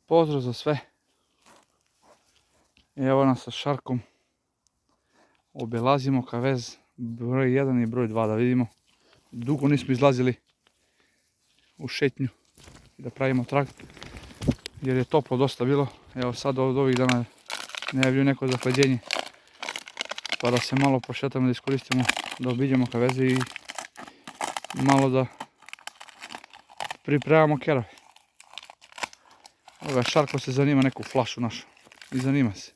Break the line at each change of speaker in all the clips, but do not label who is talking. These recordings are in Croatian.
Pozdrav za sve. Evo nas sa Šarkom. Obilazimo kavez broj 1 i broj 2 da vidimo. Dugo nismo izlazili u šetnju i da pravimo trag. Jer je toplo dosta bilo. Evo sad od ovih dana najavljuju neko zahlađenje. Pa da se malo prošetamo, da iskoristimo, da obiđemo kaveze i malo da pripremamo kerove. Evo Šarko se zanima neku flašu našu. I zanima se.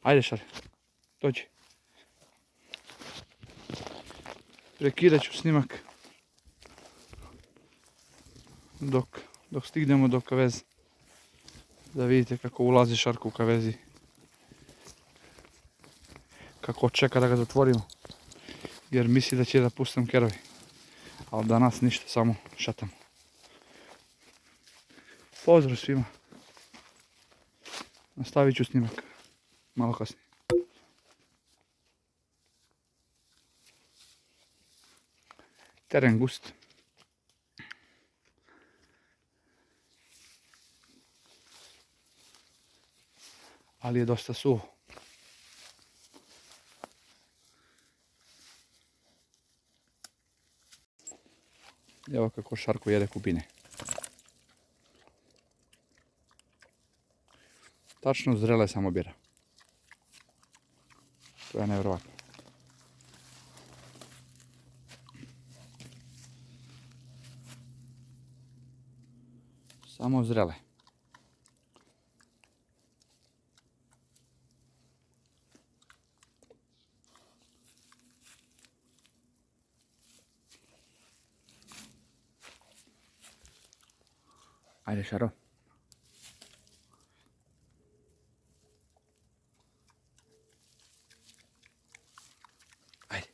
Ajde Šar, dođi. Prekidat ću snimak dok stignemo do kaveze. Da vidite kako ulazi Šarko u kavezi. Kako čeka da ga zatvorimo. Jer misli da će da pustim kerovi. Ali danas ništa, samo šatamo. Pozdrav svima. Nastavit ću snimak malo kasnije. Teren gust. Ali je dosta suho. Evo kako Šarko jede kupine. Tačno zrele samo bira. To je nevjerovatno. Samo zrele. Ajde Šaro. Ajde.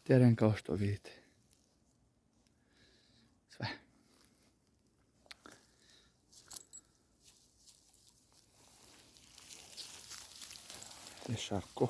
Teren kao što vidite. Sve. Ajde Šarko.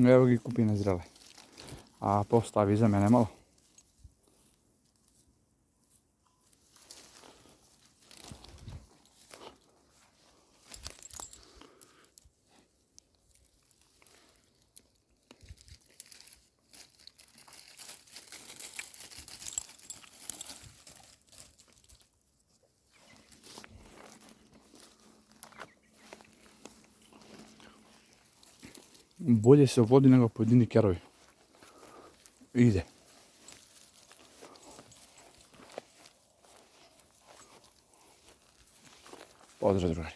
Evo gi kupine zrele. A postavi za mene malo. Bolje se vodi nego pojedini kerovi. Ide. Pozdrav drugari.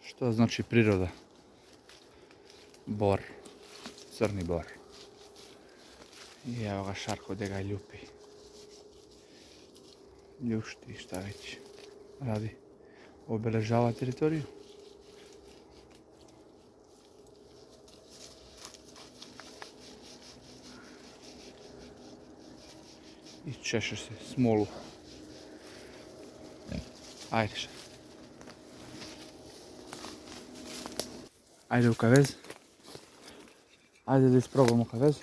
Što znači priroda? Bor. Crni bor. I evo ga Šarko gdje ga ljupi. Ljušti, šta već radi. Obeležava teritoriju. I češe se smolu. Ajde Šar. Ajde u kavez. Ajde da isprobamo kavez.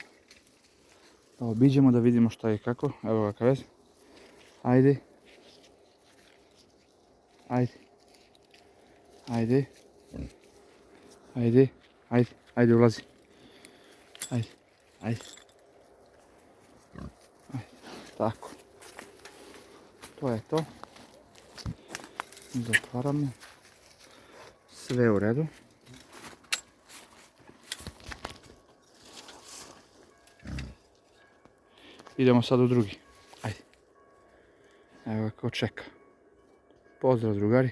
Da obiđemo da vidimo šta je i kako. Evo ga kavez. Ajde. Ajde. Ajde. Ajde. Ajde. Ajde ulazi. Ajde. Ajde. Ajde. Tako. To je to. Zatvaramo. Sve u redu. Idemo sad u drugi. Ajde. Evo ga ko čeka. Pozdrav drugari.